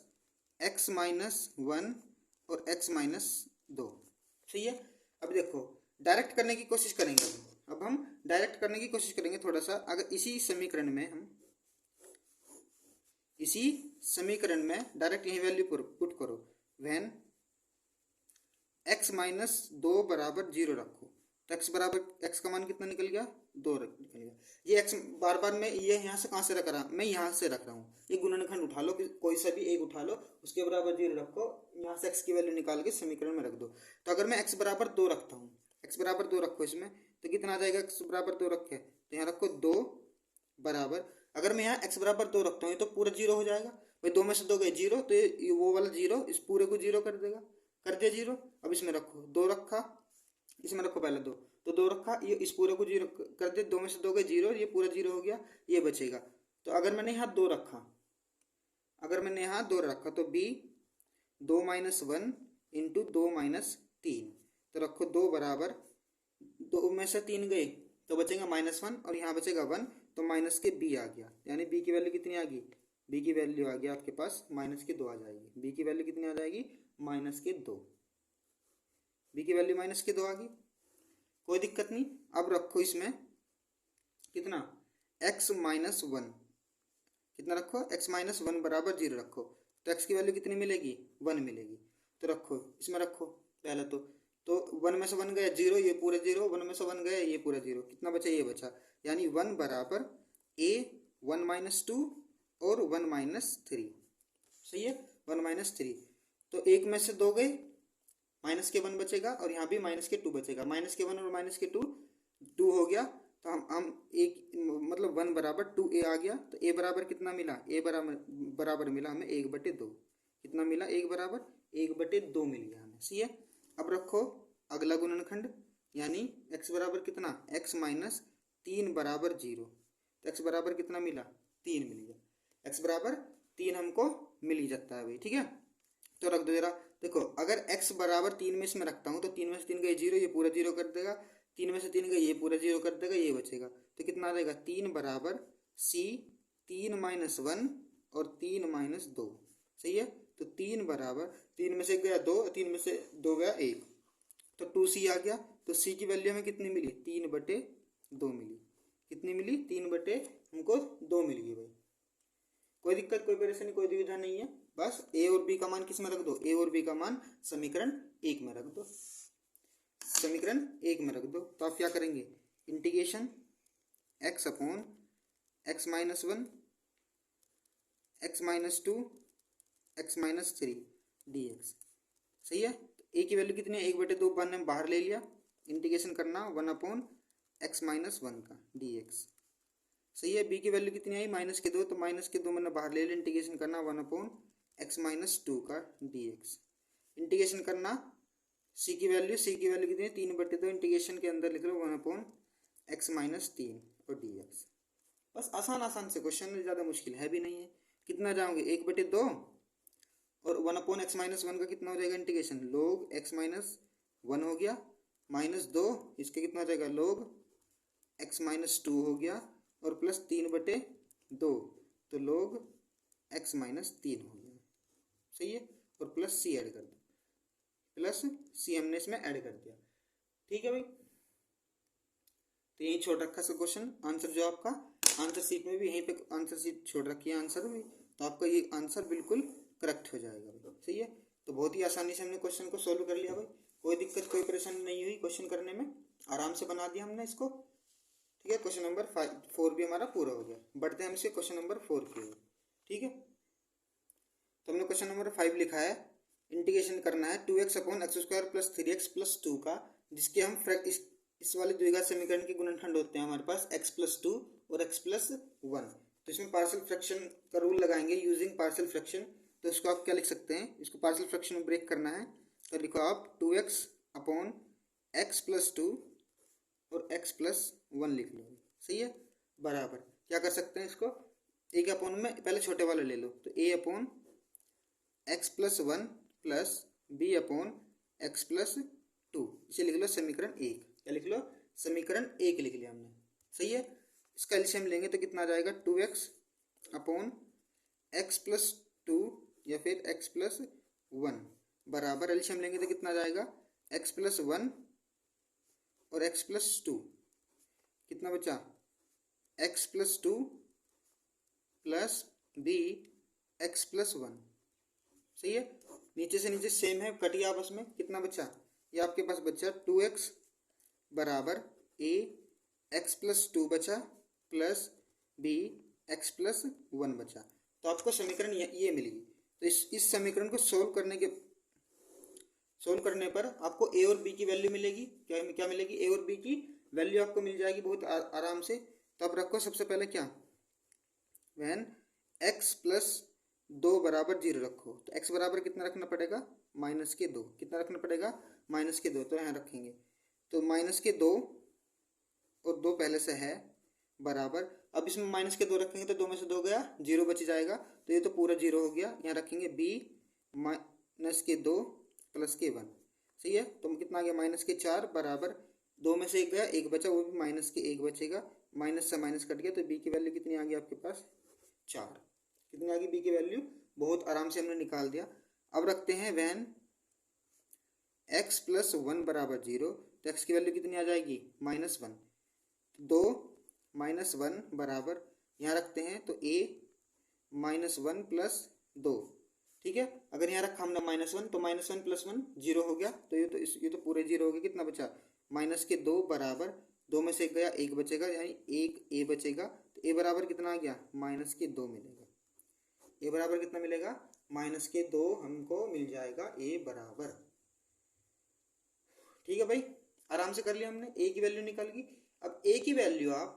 एक्स माइनस वन और एक्स माइनस दो, सही है। अब देखो डायरेक्ट करने की कोशिश करेंगे, अब हम डायरेक्ट करने की कोशिश करेंगे थोड़ा सा। अगर इसी समीकरण में हम इसी समीकरण में डायरेक्ट यही वैल्यू पुट करो, व्हेन x माइनस दो बराबर जीरो रखो, तो x बराबर x का मान कितना निकल गया, दो निकल गया। ये x बार बार मैं ये यहाँ से कहाँ से रख रहा, मैं यहाँ से रख रहा हूँ, ये गुणनखंड उठा लो, कोई सा भी एक उठा लो, उसके बराबर जीरो रखो, यहाँ से x की वैल्यू निकाल के समीकरण में रख दो। तो अगर मैं x बराबर दो रखता हूँ, x बराबर दो रखो इसमें, तो कितना आ जाएगा, x बराबर दो रखे तो यहाँ रखो दो बराबर, अगर मैं यहाँ x बराबर दो रखता हूँ तो पूरा जीरो हो जाएगा भाई, दो में से दो गए जीरो, तो ये वो वाला जीरो इस पूरे को जीरो कर देगा, कर दिया जीरो। अब इसमें रखो दो रखा, इसमें रखो पहले दो, तो दो रखा, ये इस पूरे को जीरो कर दे, दो में से दो गए जीरो, ये पूरा जीरो हो गया, ये बचेगा। तो अगर मैंने यहाँ दो रखा, अगर मैंने यहाँ दो रखा तो बी दो माइनस वन इंटू दो माइनस तीन, तो रखो दो बराबर, दो में से तीन गए तो बचेगा माइनस वन और यहाँ बचेगा वन, तो माइनस के बी आ गया, यानी बी की वैल्यू कितनी आ गई, बी की वैल्यू आ गया आपके पास माइनस के दो आ जाएगी, बी की वैल्यू कितनी आ जाएगी, माइनस के दो, बी की वैल्यू माइनस के दो आ गई, कोई दिक्कत नहीं। अब रखो इसमें कितना, x माइनस वन, कितना रखो, x माइनस वन बराबर जीरो रखो, तो x की वैल्यू कितनी मिलेगी, वन मिलेगी। तो रखो इसमें रखो पहले तो वन में से वन गया जीरो, ये पूरा जीरो, वन में से वन गया ये पूरा जीरो, कितना बचा, ये बचा, यानी वन बराबर a वन माइनस टू और वन माइनस थ्री, सही है, वन माइनस थ्री। तो एक में से दो गए, माइनस के वन बचेगा और यहाँ भी माइनस के टू बचेगा, माइनस के वन और माइनस के टू टू हो गया, तो हम एक मतलब वन बराबर टू ए आ गया। तो ए बराबर कितना मिला, ए बराबर मिला हमें एक बटे दो, कितना मिला, एक बराबर एक बटे दो मिल गया हमें, सही है। अब रखो अगला गुणनखंड, यानी x बराबर कितना, x माइनस तीन बराबर जीरो, तो x बराबर कितना मिला, तीन मिल गया, x बराबर तीन हमको मिल ही जाता है भाई, ठीक है। तो रख दो जरा, देखो अगर x बराबर तीन में इसमें रखता हूँ तो तीन में से तीन गए जीरो, ये पूरा जीरो कर देगा, तीन में से तीन गए ये पूरा जीरो कर देगा, ये बचेगा, तो कितना आ जाएगा, तीन बराबर c तीन माइनस वन और तीन माइनस दो, सही है। तो तीन बराबर, तीन में से गया दो, तीन में से दो गया एक, तो टू सी आ गया। तो सी की वैल्यू हमें कितनी मिली, तीन बटे दो मिली, कितनी मिली, तीन बटे हमको दो मिल गई भाई। कोई दिक्कत, कोई परेशानी, कोई दुविधा नहीं है, बस ए और बी का मान किस में रख दो, ए और बी का मान समीकरण एक में रख दो, समीकरण एक में रख दो। तो आप क्या करेंगे, integration x upon X minus one, X minus two, X minus three D x, सही है। ए की वैल्यू कितनी है, एक बटे दो वन ने बाहर ले लिया, इंटीग्रेशन करना one upon X minus one का डी एक्स, सही है। बी की वैल्यू कितनी आई, माइनस के दो, तो माइनस के दो मैंने बाहर ले लिया, इंटीग्रेशन करना one upon X minus to का डी एक्स, इंटीग्रेशन करना सी की वैल्यू, सी की वैल्यू कितनी है, तीन बटे दो, इंटीग्रेशन के अंदर लिख लो वन अपॉन एक्स माइनस तीन और डी एक्स। बस आसान आसान से क्वेश्चन, ज़्यादा मुश्किल है भी नहीं है। कितना जाओगे, एक बटे दो और 1/x-1 का कितना हो जाएगा इंटीग्रेशन, log x-1 हो गया, -2 इसके कितना हो जाएगा log x-2 हो गया, और प्लस 3/2 तो log x-3 हो गया। सही है, और प्लस c ऐड कर दो, प्लस c हमने इसमें ऐड कर दिया। ठीक है भाई, तो यही छोड़ रखा है क्वेश्चन आंसर, जो आपका आंसर शीट में भी यहीं पे आंसर शीट छोड़ रखी है आंसर में, तो आपका ये आंसर बिल्कुल करेक्ट हो जाएगा भाई। सही है, तो बहुत ही आसानी से हमने क्वेश्चन को सोल्व कर लिया भाई, कोई दिक्कत कोई परेशानी नहीं हुई क्वेश्चन करने में, आराम से बना दिया हमने इसको। ठीक है, क्वेश्चन नंबर 4 भी हमारा पूरा हो गया। बढ़ते हैं हम इसके क्वेश्चन नंबर 4 की ओर। ठीक है, तो हमने क्वेश्चन नंबर 5 लिखा है, इंटीग्रेशन करना है 2x/x² + 3x+2 का, जिसके हम इस वाले द्विघात समीकरण के गुणनखंड होते हैं हमारे पास x+2 और x+1। तो इसमें पार्शियल फ्रैक्शन का रूल लगाएंगे यूजिंग पार्शियल फ्रैक्शन। तो इसको आप क्या लिख सकते हैं, इसको पार्शियल फ्रैक्शन में ब्रेक करना है, तो लिखो आप 2x/x+2 और x+1 लिख लो। सही है, बराबर क्या कर सकते हैं इसको, a के अपॉन में पहले छोटे वाले ले लो, तो a/x+1 प्लस b/x+2, इसे लिख लो समीकरण 1। क्या लिख लो, समीकरण 1 लिख लिया हमने। सही है, इसका एलसीएम लेंगे तो कितना आ जाएगा, 2x/x+2 या फिर x+1 बराबर, एलसीएम लेंगे तो कितना आ जाएगा, x+1 और x+2 कितना बचा, x+2 प्लस x+1। सही है, नीचे से नीचे सेम है, कटिए आपस में, कितना बचा, ये आपके पास बचा 2x बराबर a x+2 बचा प्लस b x+1 बचा। तो आपको समीकरण ये मिलेगी। तो इस समीकरण को सोल्व करने पर आपको a और b की वैल्यू मिलेगी। क्या मिलेगी, a और b की वैल्यू आपको मिल जाएगी बहुत आराम से। तो आप रखो सबसे पहले क्या, वैन x+2 बराबर 0 रखो, तो x बराबर कितना रखना पड़ेगा, -2। कितना रखना पड़ेगा, -2, तो यहाँ रखेंगे, तो -2 और 2 पहले से है बराबर, अब इसमें -2 रखेंगे तो 2 में से 2 गया, 0 बच जाएगा, तो ये तो पूरा 0 हो गया। यहाँ रखेंगे b -2 प्लस k1। सही है, तो कितना आ गया, -4 बराबर 2 में से 1 गया, 1 बचा, वो भी -1 बचेगा, माइनस से माइनस कट गया, तो b की वैल्यू कितनी आ गई आपके पास, 4। कितनी आ गई b की वैल्यू, बहुत आराम से हमने निकाल दिया। अब रखते हैं वैन x+1 बराबर 0, तो x की वैल्यू कितनी आ जाएगी, -1। 2 -1 बराबर यहाँ रखते हैं, तो a -1 प्लस 2। ठीक है, अगर यहाँ रखा हमने -1, तो -1 + 1 0 हो गया, तो ये तो पूरे 0 हो गया। कितना बचा, -2 बराबर 2 में से 1 गया, 1 बचेगा, यानी 1 a बचेगा, तो a बराबर कितना आ गया, -2 मिलेगा। a बराबर कितना मिलेगा, -2 हमको मिल जाएगा a बराबर। ठीक है भाई, आराम से कर लिया हमने, a की वैल्यू निकल गई। अब a की वैल्यू a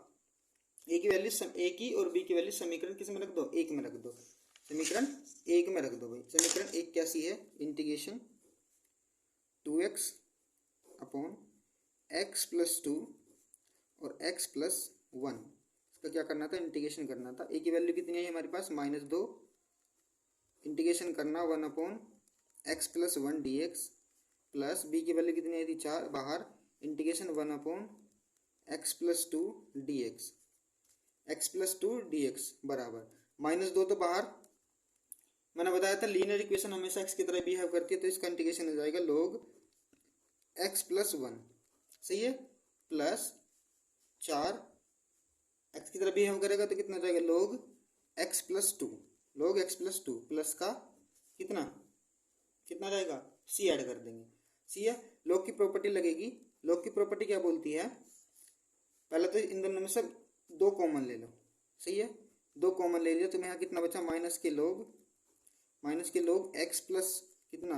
की और b की वैल्यू समीकरण किस में रख दो, 1 में रख दो, समीकरण 1 में रख दो भाई। समीकरण 1 कैसी है, इंटीग्रेशन 2x/x+2 और x+1, इसका क्या करना था, इंटीग्रेशन करना था। a की वैल्यू कितनी है हमारे पास, -2, इंटीग्रेशन करना 1/x+1 dx, प्लस b की वैल्यू कितनी आई थी, 4 बाहर, integration 1/x+2 dx, x+2 dx बराबर -2 तो बाहर, मैंने बताया था लीनियर इक्वेशन हमेशा x की तरह बिहेव करती है, तो इसका इंटीग्रेशन हो जाएगा log x+1। सही है, प्लस 4 x की तरह बिहेव करेगा तो कितना हो जाएगा, log x+2 प्लस का कितना रहेगा, c ऐड कर देंगे। सी है, log की प्रॉपर्टी लगेगी। log की प्रॉपर्टी क्या बोलती है, पहले तो इन दोनों में से 2 कॉमन ले लो। सही है, 2 कॉमन ले लिया, तो यहाँ कितना बचा, माइनस के लोग x प्लस कितना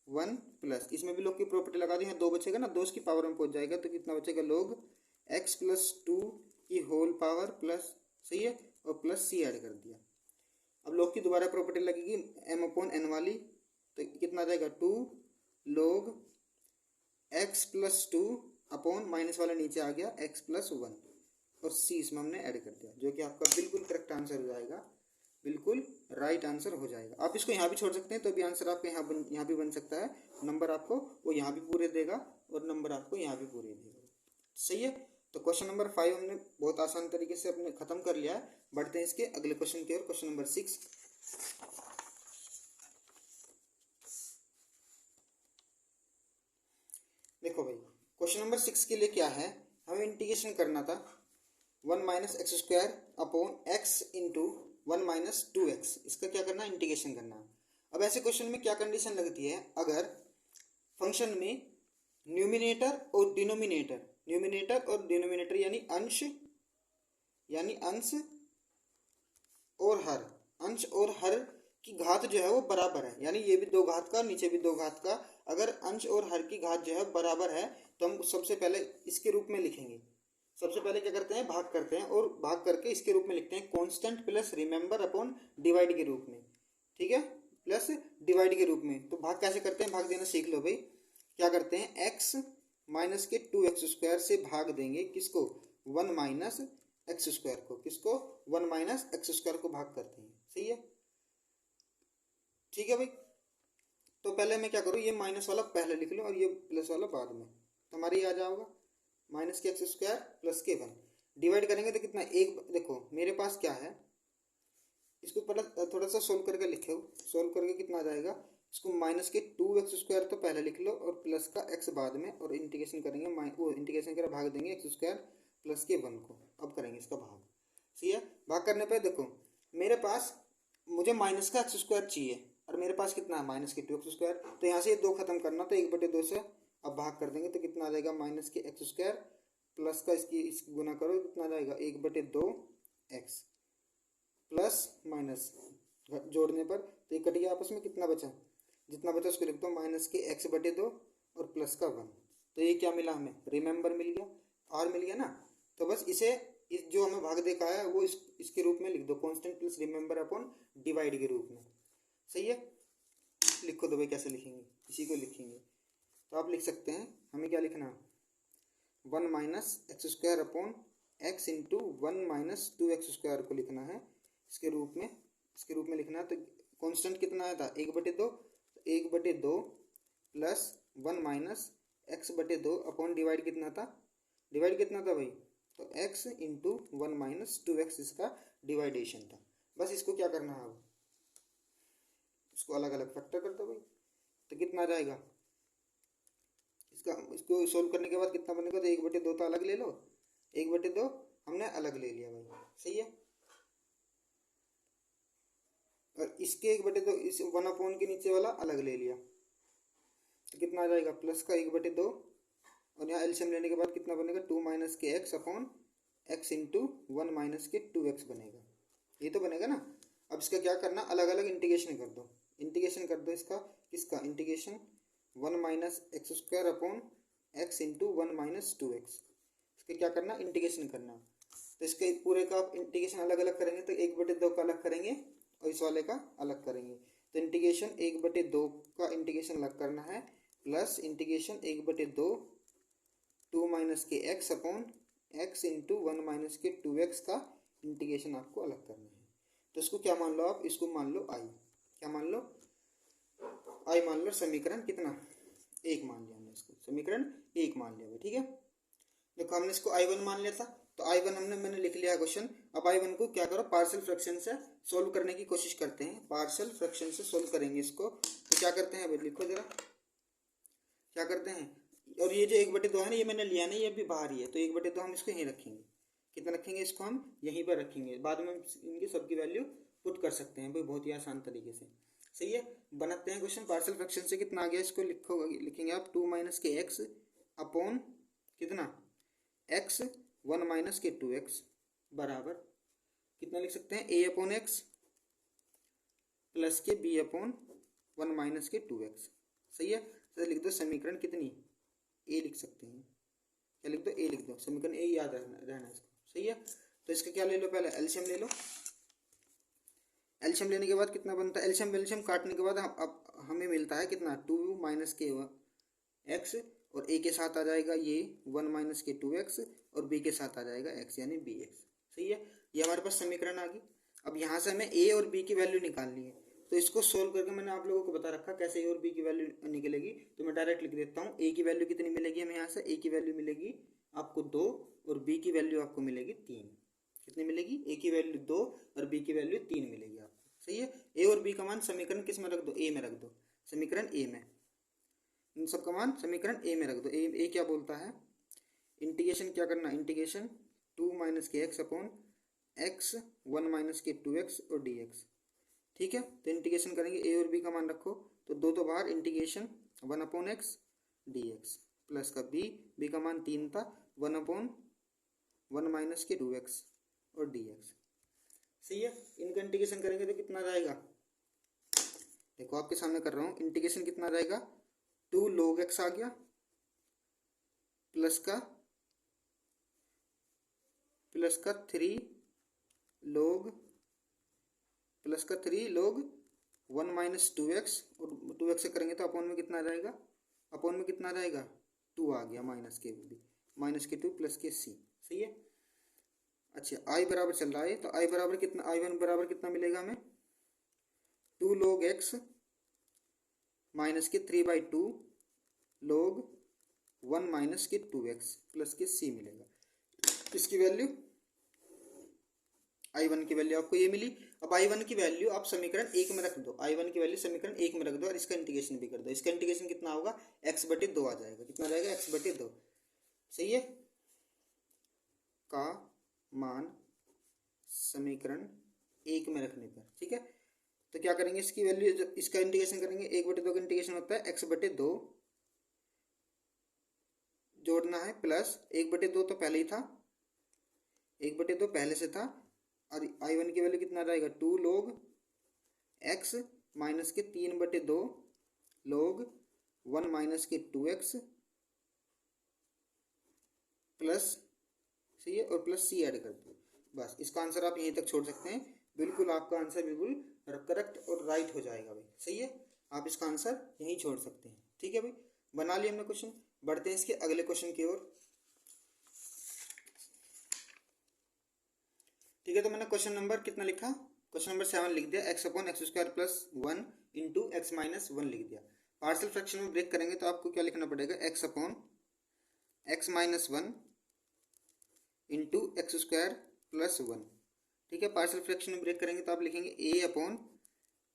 1 प्लस, इसमें भी log की प्रॉपर्टी लगा दी, यहाँ 2 बचेगा ना, 2 की पावर में पहुंच जाएगा, तो कितना बचेगा, log x+2 की होल पावर प्लस, सही है, और प्लस c ऐड कर दिया। अब log की दोबारा प्रॉपर्टी लगेगी m/n वाली, तो कितना आ जाएगा, 2 log x+2 अपॉन माइनस वाला नीचे आ गया x+1, और c इसमें हमने ऐड कर दिया, जो कि आपका बिल्कुल करेक्ट आंसर हो जाएगा, बिल्कुल राइट आंसर हो जाएगा। आप इसको यहाँ भी छोड़ सकते हैं तो भी आंसर आपका यहाँ भी बन सकता है। नंबर आपको वो यहाँ भी पूरे देगा और नंबर आपको यहाँ भी पूरे देगा। सही है। तो क्वेश्चन नंबर 5 हमने बहुत आसान तरीके से अपने खत्म कर लिया है। बढ़ते हैं इसके अगले क्वेश्चन की ओर। Question number 6। देखो भाई, क्वेश्चन नंबर 6 के लिए क्या है, हमें इंटीग्रेशन करना था 1 minus x square upon x into 1 minus 2x। इसका क्या करना है, इंटीग्रेशन करना है। अब ऐसे क्वेश्चन में क्या कंडीशन लगती है, अगर फंक्शन में न्यूमिनेटर और डिनोमिनेटर यानी अंश और हर की घात जो है वो बराबर है, यानी ये भी दो घात का नीचे भी दो घात का। अगर अंश और हर की घात जो है बराबर है तो हम सबसे पहले इसके रूप में लिखेंगे। सबसे पहले क्या करते हैं, भाग करते हैं और भाग करके इसके रूप में लिखते हैं constant plus remember upon divide के रूप में। ठीक है, प्लस डिवाइड के रूप में। तो भाग कैसे करते हैं, भाग देना सीख लो भाई। क्या करते हैं, एक्स माइनस के 2x स्क्वायर से भाग देंगे किसको, 1 माइनस एक्स स्क्वायर को। किसको, 1 माइनस एक्स स्क्वायर को भाग करते हैं। सही है, ठीक है भाई। तो पहले मैं क्या करूँ, ये माइनस वाला पहले लिख लो और ये प्लस वाला बाद में, तो हमारे आ जाओगा माइनस के एक्स स्क्वायर प्लस के 1। डिवाइड करेंगे तो कितना, एक। देखो मेरे पास क्या है, इसको पहले थोड़ा सा सोल्व करके लिखो। सोल्व करके कितना आ जाएगा, इसको माइनस के 2x स्क्वायर तो पहले लिख लो और प्लस का x बाद में, और इंटीग्रेशन करेंगे वो इंटीग्रेशन कर भाग देंगे एक्स स्क्वायर प्लस के 1 को। अब करेंगे इसका भाग। सही है, भाग करने पे देखो मेरे पास, मुझे माइनस का एक्स स्क्वायर चाहिए और मेरे पास कितना है, माइनस के 2x स्क्वायर। तो यहाँ से ये 2 खत्म करना, तो 1/2 से अब भाग कर देंगे तो कितना आ जाएगा, माइनस के एक्स स्क्वायर प्लस का इस गुना करो कितना आ जाएगा, 1/2x प्लस माइनस जोड़ने पर तो ये कट गया आपस में। कितना बचा, जितना बचा उसको लिख दो, माइनस के x/2 और प्लस का 1। तो ये क्या मिला हमें, रिमेंबर मिल गया, r मिल गया ना। तो बस इसे इस जो हमें भाग देखा है वो इसके रूप में लिख दो, constant plus remember upon divide के रूप में। सही है, लिखो दो भाई, कैसे लिखेंगे, इसी को लिखेंगे। तो आप लिख सकते हैं, हमें क्या लिखना, 1 minus x square upon x into 1 minus 2x square को लिखना है इसके रूप में लिखना है। तो कांस्टेंट कितना आया था, 1/2, 1/2 plus 1 minus x/2 upon divide कितना था, भाई, तो x इंटू 1 माइनस 2x इसका डिवाइडेशन था। बस इसको क्या करना है, अब इसको अलग अलग फैक्टर कर दो भाई। तो कितना आ जाएगा इसको सोल्व करने के बाद कितना बनेगा, तो 1/2 तो अलग ले लो, 1/2 हमने अलग ले लिया भाई। सही है, और इसके 1/2 इस 1 अपॉन के नीचे वाला अलग ले लिया, तो कितना आ जाएगा, प्लस का 1/2 और यहाँ एलसीएम लेने के बाद कितना बनेगा, 2 माइनस के x upon x into 1 minus के 2x बनेगा। ये तो बनेगा ना। अब इसका क्या करना, अलग अलग इंटीग्रेशन कर दो। इंटीग्रेशन कर दो इसका, किसका integration, 1 minus x square upon x into 1 minus 2x। इसका क्या करना, इंटीग्रेशन करना। तो इसके पूरे का आप इंटीग्रेशन अलग अलग करेंगे तो 1/2 का अलग करेंगे और इस वाले का अलग करेंगे। तो इंटीग्रेशन 1/2 का इंटीग्रेशन अलग करना है, प्लस इंटीग्रेशन 1/2 2 माइनस के x upon x into 1 minus के 2x का इंटीग्रेशन आपको अलग करना है। तो इसको क्या मान लो आप, इसको मान लो आई। क्या मान लो, आई मान लो। समीकरण कितना, 1 मान लिया हमने इसको, समीकरण 1 मान लिया। ठीक है, देखो हमने इसको I1 मान लिया था, तो I1 मैंने लिख लिया क्वेश्चन। अब I1 को क्या करो, पार्शियल फ्रैक्शन से सोल्व करने की कोशिश करते हैं। पार्शियल फ्रैक्शन से सोल्व करेंगे इसको। तो क्या करते हैं, अभी लिखो जरा क्या करते हैं। और ये जो 1/2 है ना, ये मैंने लिया नहीं, ये भी बाहर ही है, तो 1/2 हम इसको यहीं रखेंगे। कितना रखेंगे, इसको हम यहीं पर रखेंगे। बाद में इनकी सबकी वैल्यू पुट कर सकते हैं भाई, बहुत ही आसान तरीके से। सही है, बनाते हैं क्वेश्चन। पार्शियल फ्रैक्शन से कितना आ गया, इसको लिखेंगे आप 2 माइनस के एक्स अपॉन कितना एक्स 1 माइनस के 2x बराबर कितना लिख सकते हैं, a अपॉन एक्स प्लस के b अपॉन 1 माइनस के 2x। सही है, तो लिख दो समीकरण कितनी, a लिख सकते हैं। क्या लिख दो, a लिख दो, समीकरण a याद रहना इसको। सही है, तो इसका क्या ले लो, पहले एलसीएम ले लो। एलसीएम लेने के बाद कितना बनता है, एलसीएम काटने के बाद अब हमें मिलता है कितना, 2 माइनस के एक्स, और a के साथ आ जाएगा ये 1 माइनस के 2x, और b के साथ आ जाएगा x यानी bx। सही है, ये हमारे पास समीकरण आ गई। अब यहाँ से हमें ए और बी की वैल्यू निकालनी है, तो इसको सोल्व करके मैंने आप लोगों को बता रखा कैसे ए और बी की वैल्यू निकलेगी। तो मैं डायरेक्ट लिख देता हूँ, ए की वैल्यू कितनी मिलेगी हमें यहाँ से, ए की वैल्यू मिलेगी आपको 2 और बी की वैल्यू आपको मिलेगी 3। कितनी मिलेगी, ए की वैल्यू 2 और बी की वैल्यू 3 मिलेगी आपको। सही है, ए और बी का मान समीकरण किस में रख दो, ए में रख दो, समीकरण ए में, इन सब का मान समीकरण ए में रख दो। ए क्या बोलता है, इंटीग्रेशन क्या करना, इंटीग्रेशन 2 माइनस के एक्स अपॉन एक्स 1 माइनस के 2x और dx। ठीक है, तो इंटीग्रेशन करेंगे, ए और बी का मान रखो, तो दो तो बाहर, integration 1 upon x dx plus का बी का मान 3 था, 1 अपॉन 1 माइनस के 2x और dx। सही है, इनका इंटीग्रेशन करेंगे तो कितना रहेगा, देखो आपके सामने कर रहा हूँ, इंटीग्रेशन कितना रहेगा, 2 log x आ गया प्लस का 3 log 1 माइनस 2x, और 2x से करेंगे तो अपॉन में कितना रहेगा, अपॉन में कितना रहेगा 2 आ गया, माइनस के 2 प्लस के c। सही है, अच्छा i बराबर चल रहा है, तो i बराबर कितना, i1 बराबर कितना मिलेगा हमें, 2 log x माइनस के 3/2 log 1 माइनस के 2x प्लस के c मिलेगा। इसकी वैल्यू i1 की वैल्यू आपको ये मिली। अब i1 की वैल्यू आप समीकरण 1 में रख दो, i1 की वैल्यू समीकरण 1 में रख दो और इसका इंटीग्रेशन भी कर दो। इसका इंटीग्रेशन कितना होगा, x/2 आ जाएगा, कितना रहेगा x/2। सही है, का मान समीकरण 1 में रखने पर। ठीक है, तो क्या करेंगे, इसकी वैल्यू, इसका इंटीग्रेशन करेंगे, 1/2 का इंटीग्रेशन होता है x/2 जोड़ना है, प्लस 1/2 तो पहले ही था, 1/2 पहले से था, और i1 की वैल्यू कितना रहेगा, 2 log x माइनस के 3/2 log 1 माइनस के 2x प्लस, सही है, और प्लस c ऐड कर दो। बस इसका आंसर आप यहीं तक छोड़ सकते हैं, बिल्कुल आपका आंसर बिल्कुल करेक्ट और राइट हो जाएगा भाई। सही है, आप इसका आंसर यहीं छोड़ सकते हैं। ठीक है भाई, बना लिया हमने क्वेश्चन, बढ़ते हैं इसके अगले क्वेश्चन की ओर। ठीक है, तो मैंने क्वेश्चन नंबर कितना लिखा, क्वेश्चन नंबर 7 लिख दिया, x upon X square plus 1 into X minus 1 लिख दिया। पार्शियल फ्रैक्शन में ब्रेक करेंगे तो आपको क्या लिखना पड़ेगा, x upon X minus 1 into X square plus 1। ठीक है, पार्शियल फ्रैक्शन में ब्रेक करेंगे तो आप लिखेंगे ए अपॉन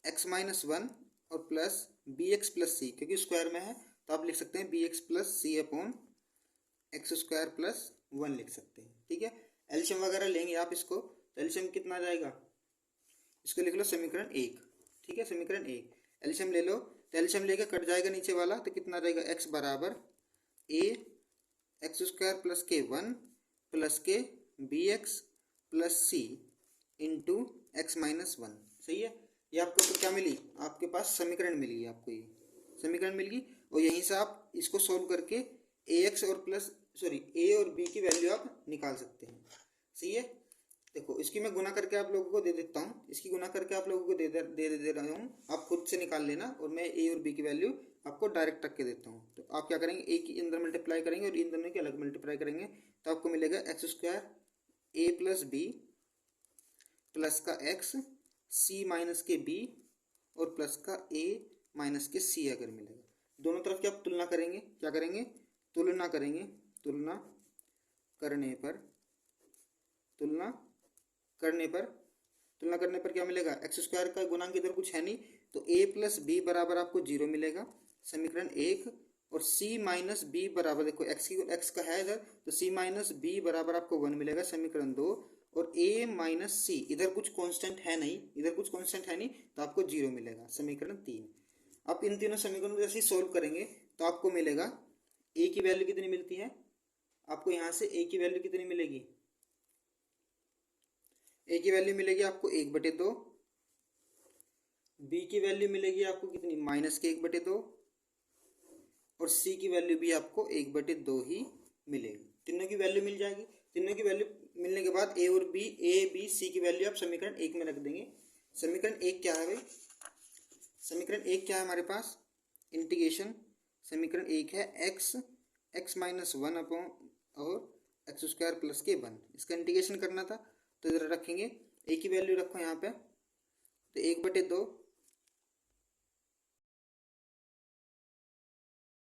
एक्स माइनस 1 और प्लस बी एक्स प्लस सी, क्योंकि स्क्वायर में है तो आप लिख सकते हैं B x plus C upon X square plus 1 लिख सकते हैं। ठीक है, एलसीएम वगैरह लेंगे आप इसको, तो एलसीएम कितना आ जाएगा, इसको लिख लो समीकरण 1। ठीक है, समीकरण 1 एलसीएम ले लो, तो एलसीएम लेके कट जाएगा नीचे वाला, तो कितना रहेगा, एक्स बराबर ए एक्स स्क्वायर प्लस के 1 प्लस के बी एक्स प्लस सी इंटू एक्स माइनस 1। सही है, ये आपको तो क्या मिली, आपके पास समीकरण मिली है, आपको ये समीकरण मिल गई, और यहीं से आप इसको सोल्व करके ए एक्स और प्लस ए और बी की वैल्यू आप निकाल सकते हैं। सही है, देखो इसकी मैं गुना करके आप लोगों को दे देता हूँ, इसकी गुना करके आप लोगों को दे रहा हूँ, आप खुद से निकाल लेना, और मैं ए और बी की वैल्यू आपको डायरेक्ट रख के देता हूँ। तो आप क्या करेंगे, ए की अंदर मल्टीप्लाई करेंगे और इन दोनों के अलग मल्टीप्लाई करेंगे, तो आपको मिलेगा एक्स स्क्वायर ए प्लस बी प्लस का एक्स सी माइनस के बी और प्लस का ए माइनस के सी अगर मिलेगा। दोनों तरफ की आप तुलना करेंगे, क्या करेंगे, तुलना करेंगे, तुलना करने पर क्या मिलेगा, एक्स स्क्वायर का गुणांक इधर कुछ है नहीं, तो ए प्लस बी बराबर आपको 0 मिलेगा, समीकरण 1, और c माइनस बी बराबर, देखो एक्स का है इधर, तो c माइनस बी बराबर आपको 1 मिलेगा, समीकरण 2, और a माइनस सी, इधर कुछ कांस्टेंट है नहीं, तो आपको 0 मिलेगा, समीकरण 3। आप इन तीनों समीकरणों को जैसे सोल्व करेंगे तो आपको मिलेगा a की वैल्यू कितनी मिलती है, आपको यहाँ से a की वैल्यू कितनी मिलेगी, a की वैल्यू मिलेगी आपको 1/2, b की वैल्यू मिलेगी आपको कितनी, माइनस के 1/2, और c की वैल्यू भी आपको 1/2 ही मिलेगी। तीनों की वैल्यू मिल जाएगी, तीनों की वैल्यू मिलने के बाद ए बी सी की वैल्यू आप समीकरण 1 में रख देंगे। समीकरण 1 क्या है भाई, समीकरण 1 क्या है हमारे पास, इंटीग्रेशन, समीकरण 1 है एक्स माइनस 1 अपॉन और एक्स स्क्वायर प्लस के 1, इसका इंटीग्रेशन करना था, तो इधर रखेंगे, एक ही वैल्यू रखो यहाँ पे, तो 1/2